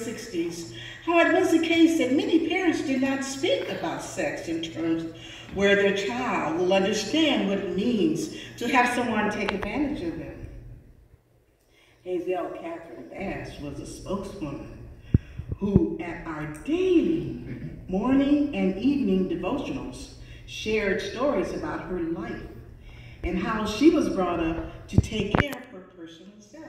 60s, how it was the case that many parents did not speak about sex in terms where their child will understand what it means to have someone take advantage of them. Hazel Catherine Bass was a spokeswoman who, at our daily morning and evening devotionals, shared stories about her life and how she was brought up to take care of her personal self.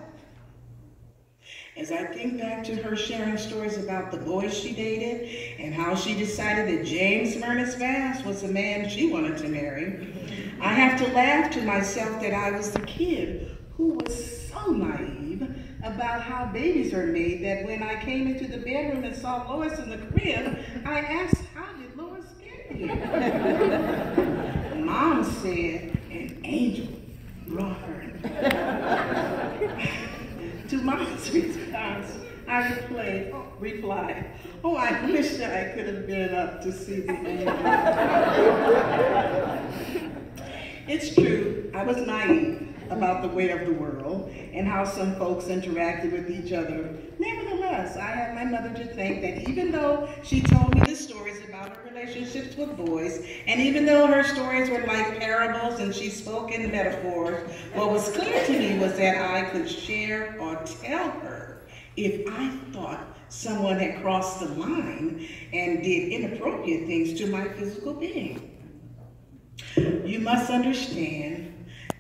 As I think back to her sharing stories about the boys she dated and how she decided that James Mernus Bass was the man she wanted to marry, I have to laugh to myself that I was the kid who was so naive about how babies are made that when I came into the bedroom and saw Lois in the crib, I asked, how did Lois get here? Mom said an angel brought her. To Mom's response, I replied, oh, I wish that I could have been up to see the angel. It's true, I was naive about the way of the world and how some folks interacted with each other. Nevertheless, I have my mother to thank that even though she told me the stories about her relationships with boys, and even though her stories were like parables and she spoke in metaphors, what was clear to me was that I could share or tell her if I thought someone had crossed the line and did inappropriate things to my physical being. You must understand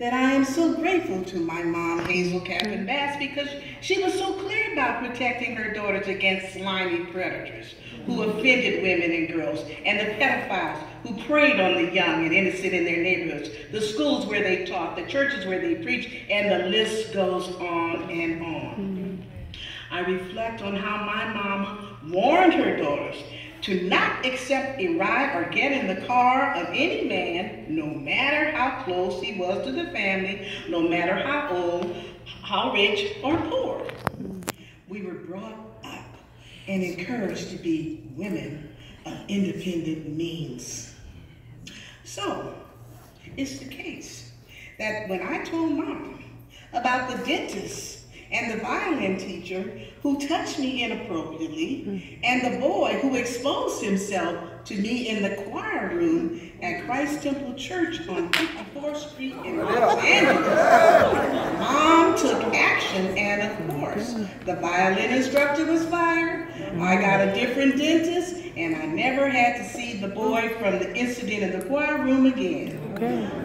that I am so grateful to my mom, Hazel Catherine Bass, because she was so clear about protecting her daughters against slimy predators who offended women and girls, and the pedophiles who preyed on the young and innocent in their neighborhoods, the schools where they taught, the churches where they preached, and the list goes on and on. I reflect on how my mama warned her daughters to not accept a ride or get in the car of any man, no matter how close he was to the family, no matter how old, how rich or poor. We were brought up and encouraged to be women of independent means. So, it's the case that when I told Mom about the dentist and the violin teacher who touched me inappropriately, and the boy who exposed himself to me in the choir room at Christ Temple Church on 54th Street in Los Angeles, Mom took action, and of course, the violin instructor was fired. I got a different dentist, and I never had to see the boy from the incident in the choir room again.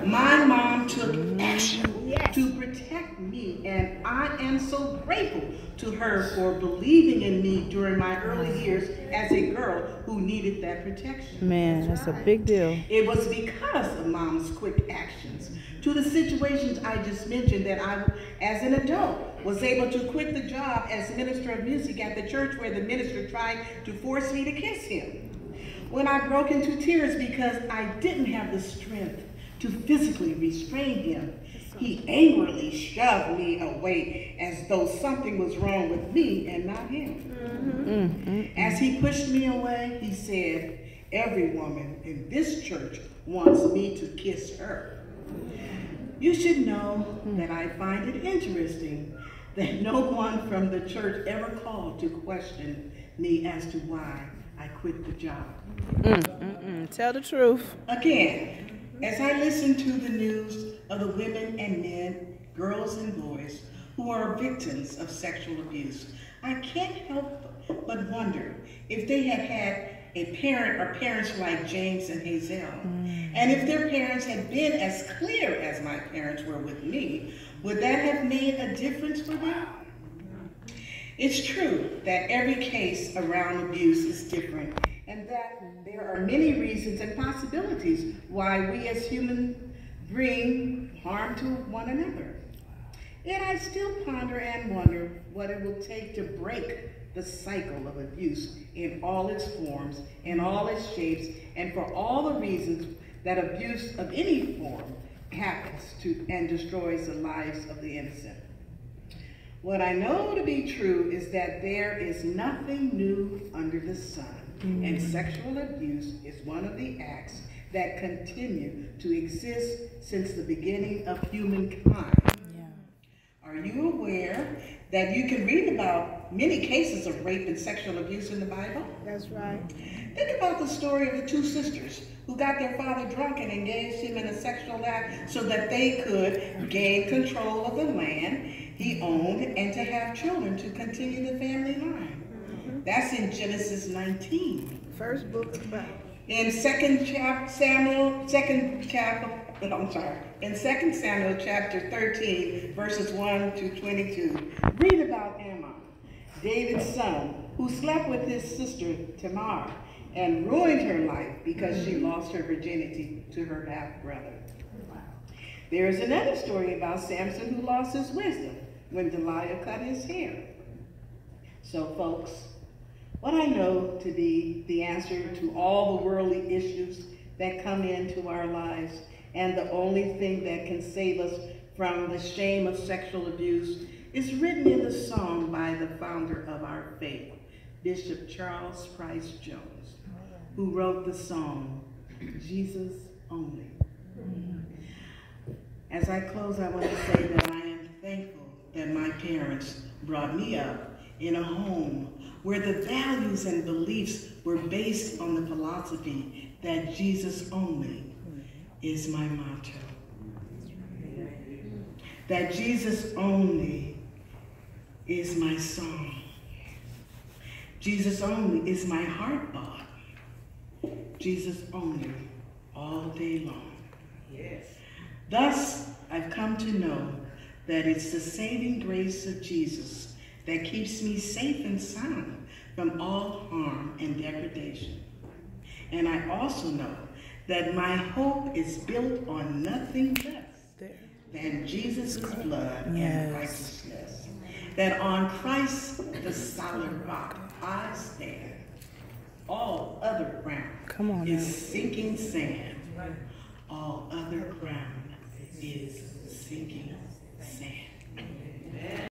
My mom took action to protect me, and I am so grateful to her for believing in me during my early years as a girl who needed that protection. Man, that's a big deal. It was because of Mom's quick actions to the situations I just mentioned that I, as an adult, was able to quit the job as minister of music at the church where the minister tried to force me to kiss him. When I broke into tears because I didn't have the strength to physically restrain him, he angrily shoved me away as though something was wrong with me and not him. As he pushed me away, he said, every woman in this church wants me to kiss her. You should know that I find it interesting that no one from the church ever called to question me as to why I quit the job. Tell the truth. Again, as I listen to the news of the women and men, girls and boys who are victims of sexual abuse, I can't help but wonder if they had had a parent or parents like James and Hazel, and if their parents had been as clear as my parents were with me, would that have made a difference for them? It's true that every case around abuse is different, and that there are many reasons and possibilities why we as humans bring harm to one another. Yet I still ponder and wonder what it will take to break the cycle of abuse in all its forms, in all its shapes, and for all the reasons that abuse of any form happens to and destroys the lives of the innocent. What I know to be true is that there is nothing new under the sun, and sexual abuse is one of the acts that continue to exist since the beginning of humankind. Are you aware that you can read about many cases of rape and sexual abuse in the Bible? That's right. Think about the story of the two sisters who got their father drunk and engaged him in a sexual act so that they could gain control of the land he owned and to have children to continue the family line. That's in Genesis 19. First book of the Bible. In 2 Samuel chapter 13, verses 1 to 22, read about Ammon, David's son, who slept with his sister Tamar and ruined her life because she lost her virginity to her half-brother. There is another story about Samson who lost his wisdom when Delilah cut his hair. So folks, what I know to be the answer to all the worldly issues that come into our lives, and the only thing that can save us from the shame of sexual abuse, is written in the song by the founder of our faith, Bishop Charles Price Jones, who wrote the song, Jesus Only. As I close, I want to say that I am thankful that my parents brought me up in a home where the values and beliefs were based on the philosophy that Jesus only is my motto. That Jesus only is my song. Jesus only is my heartbeat. Jesus only all day long. Yes. Thus, I've come to know that it's the saving grace of Jesus that keeps me safe and sound from all harm and degradation. And I also know that my hope is built on nothing less than Jesus' blood and righteousness. That on Christ, the solid rock, I stand. All other ground is sinking sand. All other ground is sinking sand.